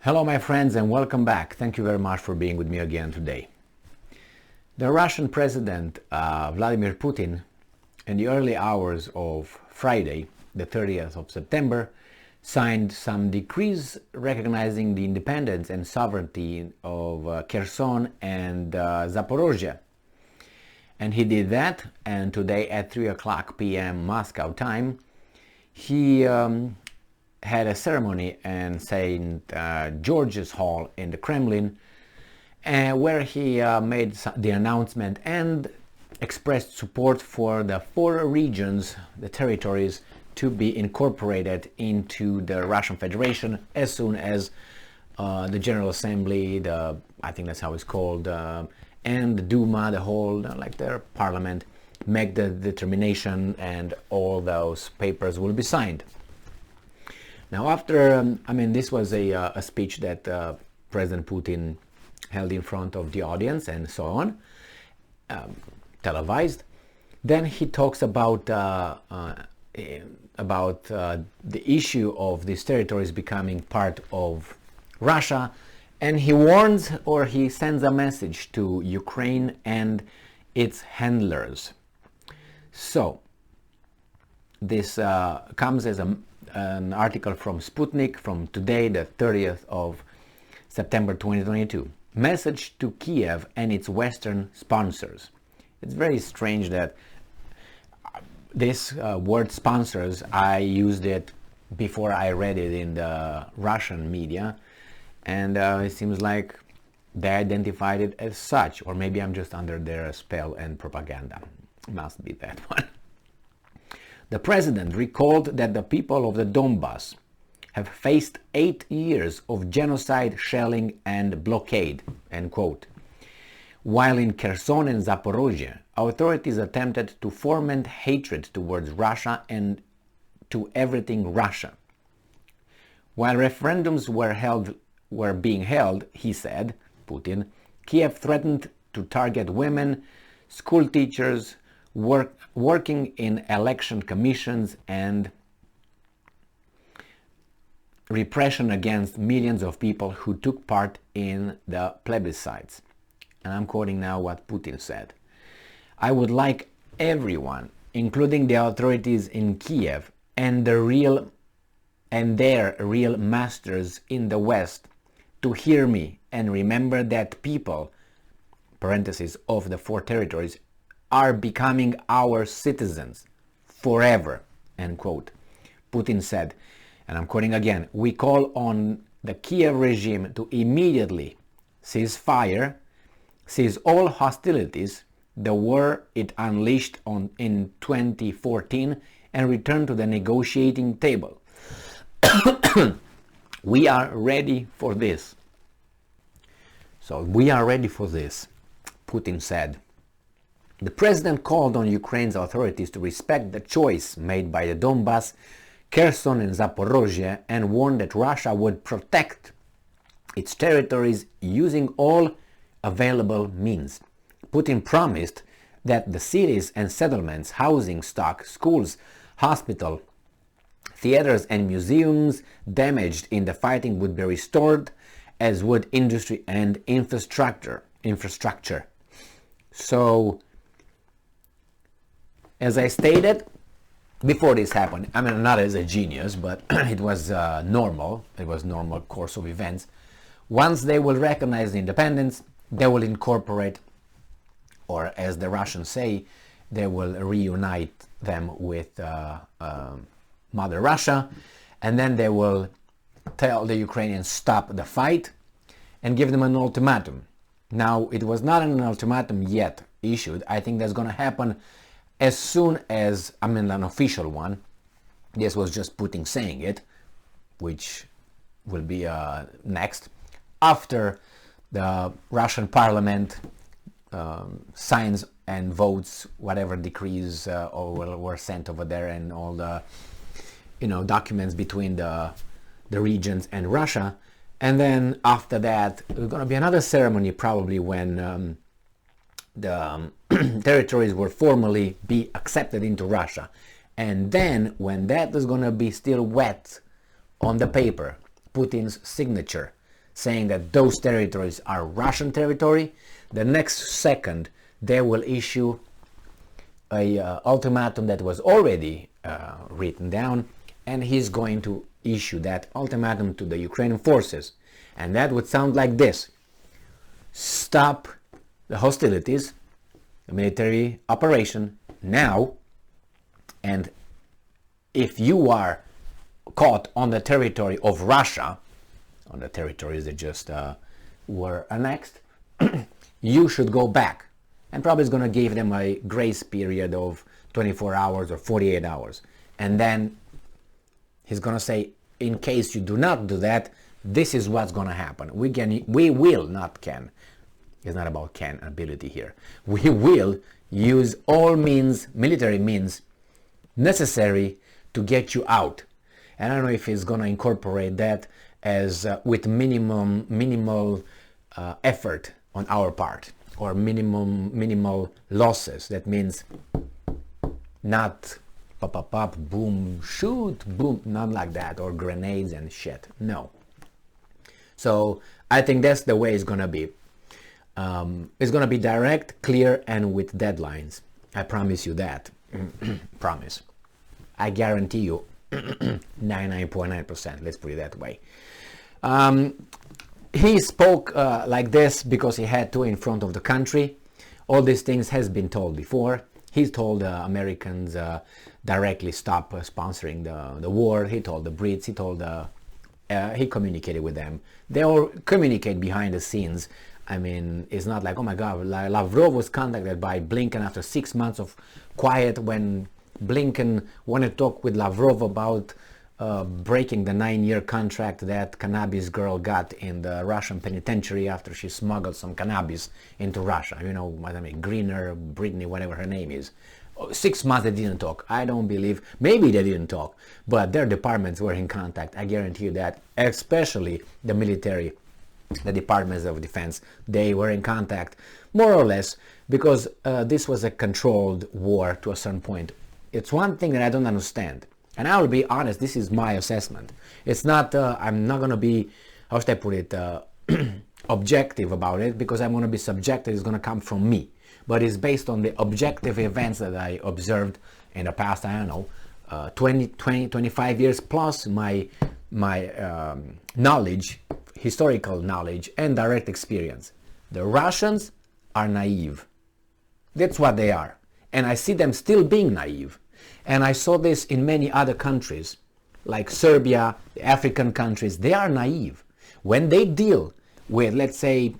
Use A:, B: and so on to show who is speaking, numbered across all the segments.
A: Hello my friends and welcome back. Thank you very much for being with me again today. The Russian President Vladimir Putin in the early hours of Friday, the 30th of September, signed some decrees recognizing the independence and sovereignty of Kherson and Zaporozhye. And he did that, and today at 3 o'clock p.m. Moscow time, he had a ceremony in St. George's Hall in the Kremlin, where he made the announcement and expressed support for the 4 regions, the territories, to be incorporated into the Russian Federation as soon as the General Assembly, I think that's how it's called, and the Duma, the whole, like their parliament, make the determination and all those papers will be signed. Now after, this was a speech that President Putin held in front of the audience and so on, televised. Then he talks about the issue of these territories becoming part of Russia, and he warns or he sends a message to Ukraine and its handlers. So this comes as an article from Sputnik from today, the 30th of September 2022. Message to Kiev and its Western sponsors. It's very strange that this word sponsors, I used it before I read it in the Russian media, and it seems like they identified it as such, or maybe I'm just under their spell and propaganda. Must be that one. The president recalled that the people of the Donbas have faced 8 years of genocide, shelling and blockade, end quote. While in Kherson and Zaporozhye, authorities attempted to foment hatred towards Russia and to everything Russia. While referendums were being held, he said, Putin, Kiev threatened to target women, school teachers, working in election commissions, and repression against millions of people who took part in the plebiscites. And I'm quoting now what Putin said. I would like everyone, including the authorities in Kiev and their real masters in the West, to hear me and remember that people, parentheses, of the 4 territories, are becoming our citizens forever, end quote. Putin said, and I'm quoting again, we call on the Kiev regime to immediately cease fire, cease all hostilities, the war it unleashed in 2014, and return to the negotiating table. We are ready for this. So we are ready for this, Putin said. The president called on Ukraine's authorities to respect the choice made by the Donbas, Kherson and Zaporozhye, and warned that Russia would protect its territories using all available means. Putin promised that the cities and settlements, housing stock, schools, hospitals, theaters and museums damaged in the fighting would be restored, as would industry and infrastructure. So, as I stated before this happened, not as a genius, but it was normal. It was normal course of events. Once they will recognize the independence, they will incorporate, or as the Russians say, they will reunite them with Mother Russia, and then they will tell the Ukrainians stop the fight and give them an ultimatum. Now, it was not an ultimatum yet issued. I think that's going to happen as soon as, an official one. This was just Putin saying it, which will be next, after the Russian parliament signs and votes whatever decrees were sent over there, and all the documents between the regions and Russia. And then after that, there's going to be another ceremony probably when the territories will formally be accepted into Russia. And then when that is going to be still wet on the paper, Putin's signature, saying that those territories are Russian territory, the next second they will issue a ultimatum that was already written down, and he's going to issue that ultimatum to the Ukrainian forces. And that would sound like this: stop the hostilities, the military operation now, and if you are caught on the territory of Russia, on the territories that just were annexed, you should go back. And probably is going to give them a grace period of 24 hours or 48 hours. And then he's going to say, in case you do not do that, this is what's going to happen. We will, not can. It's not about can, ability here. We will use all means, military means, necessary to get you out. And I don't know if he's going to incorporate that as with minimal effort on our part, or minimal losses. That means not pop, pop, pop, boom, shoot, boom, not like that, or grenades and shit. No. So I think that's the way it's going to be. It's going to be direct, clear, and with deadlines. I promise you that. Promise. I guarantee you 99.9%, let's put it that way. He spoke like this because he had to in front of the country. All these things has been told before. He told the Americans directly stop sponsoring the war. He told the Brits, he communicated with them. They all communicate behind the scenes. I mean, it's not like, oh my God, Lavrov was contacted by Blinken after 6 months of quiet when Blinken wanted to talk with Lavrov about breaking the 9-year contract that cannabis girl got in the Russian penitentiary after she smuggled some cannabis into Russia. You know what I mean? Greener, Brittany, whatever her name is. 6 months they didn't talk. I don't believe, maybe they didn't talk, but their departments were in contact. I guarantee you that, especially the military, the departments of defense, they were in contact more or less, because this was a controlled war to a certain point. It's one thing that I don't understand, and I will be honest, this is my assessment. It's not, I'm not going to be, how should I put it, objective about it, because I'm going to be subjective. It's going to come from me, but it's based on the objective events that I observed in the past, I don't know, 25 years plus my knowledge, historical knowledge and direct experience. The Russians are naive. That's what they are. And I see them still being naive. And I saw this in many other countries, like Serbia, the African countries. They are naive. When they deal with, let's say,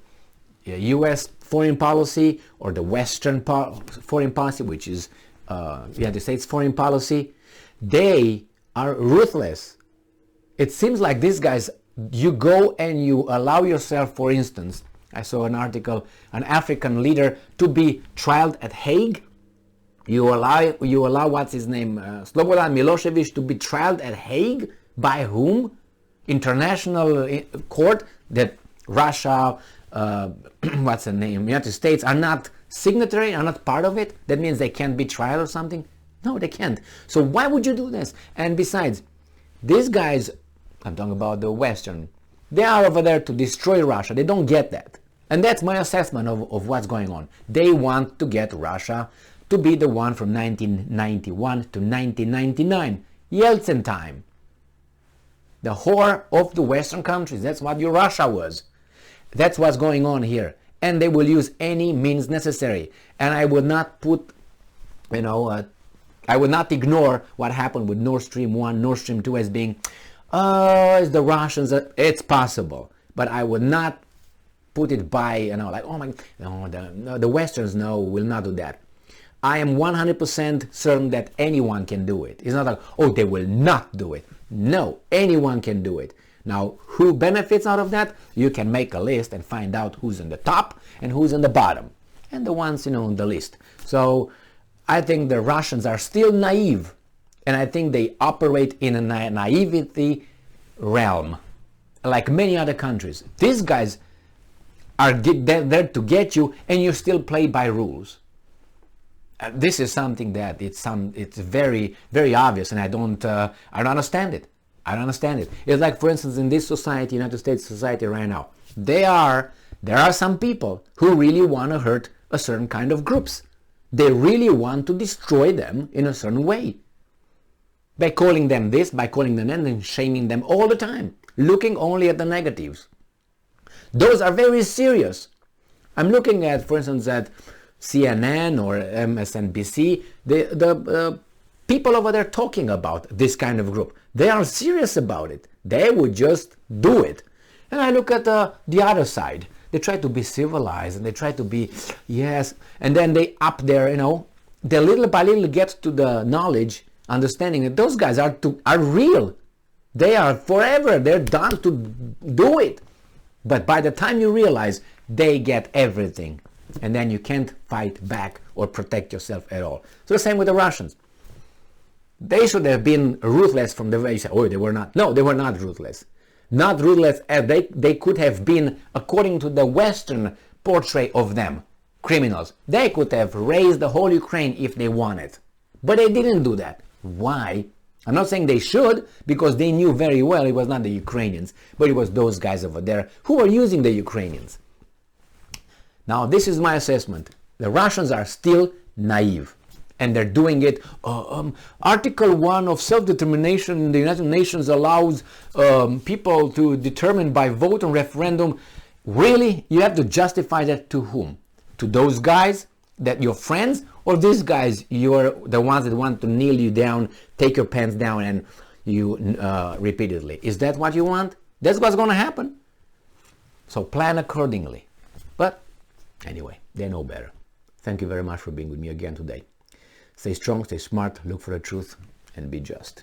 A: US foreign policy or the Western foreign policy, which is the United States foreign policy, they are ruthless. It seems like these guys, you go and you allow yourself, for instance, I saw an article, an African leader to be trialed at Hague. You allow what's his name, Slobodan Milosevic, to be trialed at Hague. By whom? International court that Russia, what's the name, United States are not signatory, are not part of it. That means they can't be tried or something? No, they can't. So why would you do this? And besides, these guys, I'm talking about the Western, they are over there to destroy Russia. They don't get that. And that's my assessment of what's going on. They want to get Russia to be the one from 1991 to 1999, Yeltsin time. The whore of the Western countries. That's what your Russia was. That's what's going on here. And they will use any means necessary. And I would not put, I would not ignore what happened with Nord Stream 1, Nord Stream 2 as being, it's the Russians. It's possible. But I would not put it by, like, oh my, no, the Westerns, no, will not do that. I am 100% certain that anyone can do it. It's not like, oh, they will not do it. No, anyone can do it. Now, who benefits out of that? You can make a list and find out who's in the top and who's in the bottom. And the ones, on the list. So I think the Russians are still naive. And I think they operate in a naivety realm. Like many other countries. These guys are there to get you, and you still play by rules. This is something that it's very, very obvious, and I don't understand it. I don't understand it. It's like, for instance, in this society, United States society right now, there are some people who really want to hurt a certain kind of groups. They really want to destroy them in a certain way. By calling them this, by calling them that, and shaming them all the time, looking only at the negatives. Those are very serious. I'm looking at, for instance, at CNN or MSNBC, the people over there talking about this kind of group. They are serious about it. They would just do it. And I look at the other side. They try to be civilized and they try to be, yes, and then they up there, they little by little get to the knowledge, understanding that those guys are real. They are forever. They're done to do it. But by the time you realize, they get everything. And then you can't fight back or protect yourself at all. So the same with the Russians. They should have been ruthless from the very start. Oh, they were not. No, they were not ruthless. Not ruthless as they could have been according to the Western portrait of them. Criminals. They could have razed the whole Ukraine if they wanted. But they didn't do that. Why? I'm not saying they should, because they knew very well it was not the Ukrainians, but it was those guys over there who were using the Ukrainians. Now, this is my assessment. The Russians are still naive. And they're doing it. Article 1 of self-determination in the United Nations allows people to determine by vote and referendum. Really? You have to justify that to whom? To those guys, that your friends, or these guys, you're the ones that want to kneel you down, take your pants down, and you repeatedly. Is that what you want? That's what's going to happen. So plan accordingly. But anyway, they know better. Thank you very much for being with me again today. Stay strong, stay smart, look for the truth, and be just.